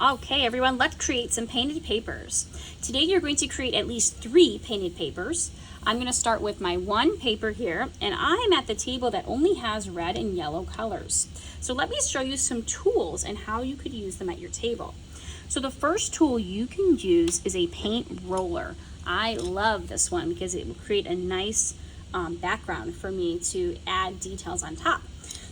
Okay, everyone, let's create some painted papers. Today you're going to create at least 3 painted papers. I'm going to start with my one paper here, and I'm at the table that only has red and yellow colors. So let me show you some tools and how you could use them at your table. So the first tool you can use is a paint roller. I love this one because it will create a nice background for me to add details on top.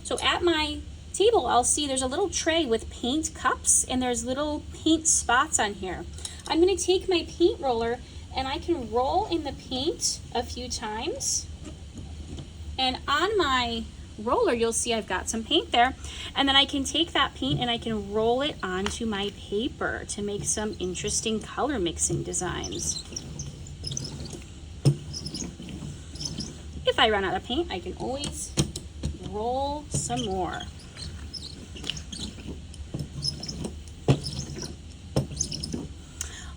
So at my table, I'll see there's a little tray with paint cups and there's little paint spots on here. I'm going to take my paint roller and I can roll in the paint a few times. And on my roller, you'll see I've got some paint there. And then I can take that paint and I can roll it onto my paper to make some interesting color mixing designs. If I run out of paint, I can always roll some more.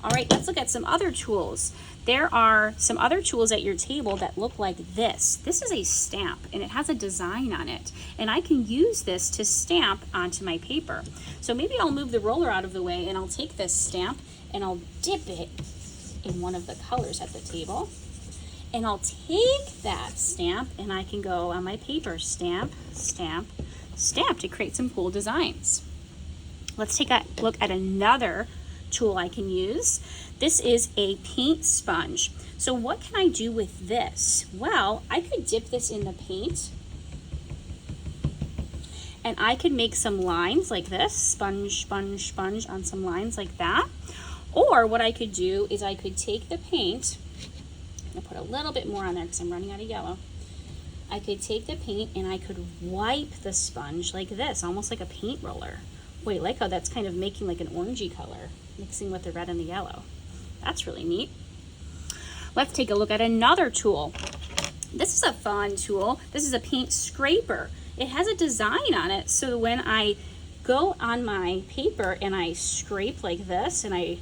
All right, let's look at some other tools. There are some other tools at your table that look like this. This is a stamp and it has a design on it. And I can use this to stamp onto my paper. So maybe I'll move the roller out of the way and I'll take this stamp and I'll dip it in one of the colors at the table. And I'll take that stamp and I can go on my paper, stamp, stamp, stamp to create some cool designs. Let's take a look at another tool I can use. This is a paint sponge. So what can I do with this? Well, I could dip this in the paint and I could make some lines like this, sponge, sponge, sponge on some lines like that. Or what I could do is I could take the paint, I'm gonna put a little bit more on there because I'm running out of yellow. I could take the paint and I could wipe the sponge like this, almost like a paint roller. Wait, like how that's kind of making like an orangey color, mixing with the red and the yellow. That's really neat. Let's take a look at another tool. This is a fun tool. This is a paint scraper. It has a design on it, so when I go on my paper and I scrape like this and I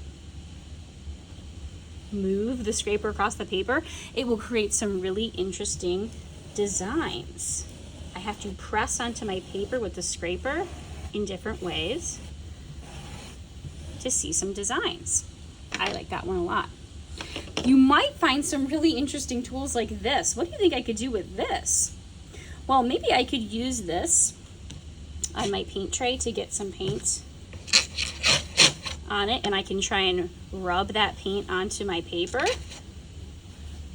move the scraper across the paper, it will create some really interesting designs. I have to press onto my paper with the scraper in different ways to see some designs. I like that one a lot. You might find some really interesting tools like this. What do you think I could do with this? Well, maybe I could use this on my paint tray to get some paint on it, and I can try and rub that paint onto my paper.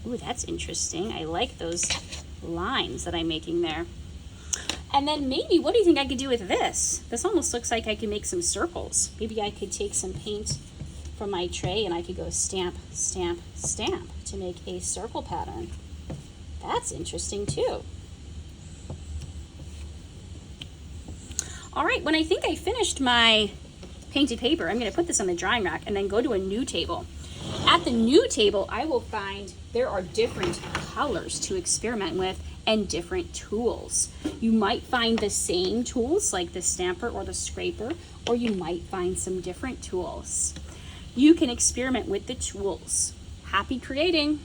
Ooh, that's interesting. I like those lines that I'm making there. And then maybe, what do you think I could do with this? This almost looks like I could make some circles. Maybe I could take some paint from my tray and I could go stamp, stamp, stamp to make a circle pattern. That's interesting too. All right, when I think I finished my painted paper, I'm gonna put this on the drying rack and then go to a new table. At the new table, I will find there are different colors to experiment with and different tools. You might find the same tools like the stamper or the scraper, or you might find some different tools. You can experiment with the tools. Happy creating!